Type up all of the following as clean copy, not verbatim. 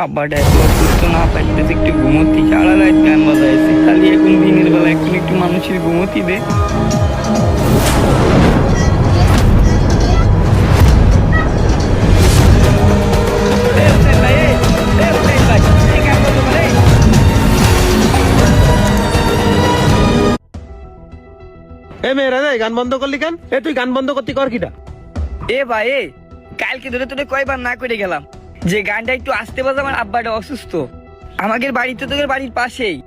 আব্বাটা এত অসুস্থ না পারতেছে একটু ঘুমোতি, সারা রাত গান বাজাইছে, খালি এখন দিনের বেলা এখন একটু মানুষের ঘুমোতি দে। এ মেয়েরা রে, গান বন্ধ করলি কেন? তুই গান বন্ধ করতে কর কিটা? এ ভাই কালকে ধরে তোরে কয়বার না করে গেলাম যে গানটা একটু আসতে বাজা, আমার আব্বাটা অসুস্থ। আমাদের বাড়ি তো তোদের বাড়ির পাশেই,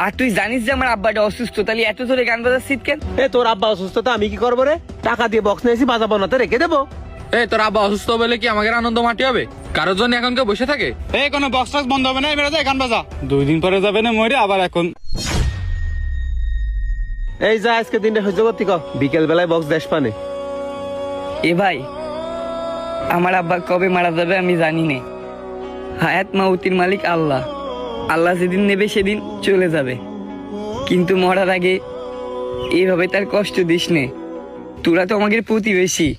আর তুই জানিস যে আমার আব্বাটা অসুস্থ, তাহলে এত জোরে গান বাজাচ্ছিস কেন? তোর আব্বা অসুস্থতা আমি কি করবো রে? টাকা দিয়ে বক্স নিয়েছি, বাজাবো না তো রেখে দেবো। তোর আব্বা অসুস্থ বলে কি আমাদের আনন্দ মাটি হবে? কারোর জন্য এখন কেউ বসে থাকে? কোনো বক্স টক্স বন্ধ হবে না, এবারে গান বাজা। 2 দিন পরে যাবে না মরে, আবার এখন এই যা, আজকে দিনটা সহ্য করতে ক, বিকেল বেলায় বক্স দেশ পানে। এ ভাই, আমার আব্বা কবে মারা যাবে আমি জানি না। হায়াত মাউতির মালিক আল্লাহ, আল্লাহ যেদিন নেবে সেদিন চলে যাবে, কিন্তু মরার আগে এইভাবে তার কষ্ট দিস নে। তোরা তো আমাদের প্রতিবেশী,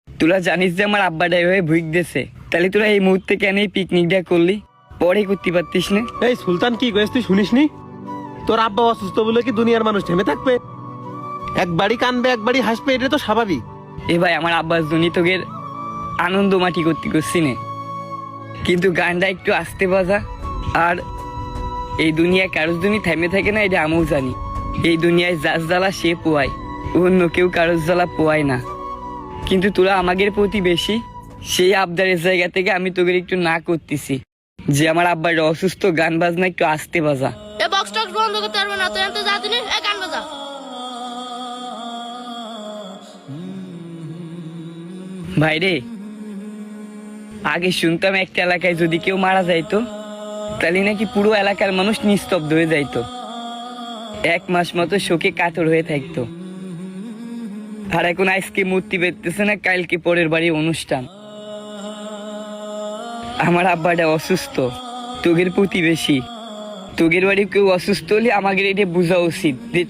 তোরা জানিস যে আমার আব্বাটা এভাবে ভুইক দিয়েছে, তাহলে তোরা এই মুহূর্তে কেন এই পিকনিকটা করলি? পরে করতে পারতিস না? এই সুলতান কি কইস তুই শুনিস নি? তোর আব্বা অসুস্থ বলে কি দুনিয়ার মানুষ থেমে থাকবে? একবারই কানবে একবারই হাসবে, এটা তো স্বাভাবিক। এ ভাই, আমার আব্বাস জনি তোদের আনন্দ মাটি করতে করছি না, কিন্তু গানটা একটু আসতে বাজা। আর এই দুনিয়ায় কারোর জন্য থেমে থাকে না, এটা আমিও জানি। এই দুনিয়ায় যার জ্বালা সে পোয়ায়, অন্য কেউ কারোর জ্বালা পোয়ায় না। কিন্তু তোরা আমাদের প্রতিবেশী, সেই আবদারের জায়গা থেকে আমি তোদের একটু না করতেছি যে আমার আব্বাটা অসুস্থ, গান বাজনা একটু আসতে বাজা। এ বক্স টক্স বন্ধ করতে পারবে না, তুই তো যাতি নি, গান বাজা। ভাই রে, আগে শুনতাম একটা এলাকায় যদি কেউ মারা যাইতো তাহলে নাকি পুরো এলাকার মানুষ নিস্তব্ধ হয়ে যাইতো, 1 মাস মতো শোকে কাতর হয়ে থাকতো। আর এখন আজকে মূর্তি বেরতেছে না, কালকে পরের বাড়ি অনুষ্ঠান। আমার আব্বাটা অসুস্থ, তোগের প্রতিবেশী, তোগের বাড়ি কেউ অসুস্থ হলে আমাদের এটা বোঝা উচিত যে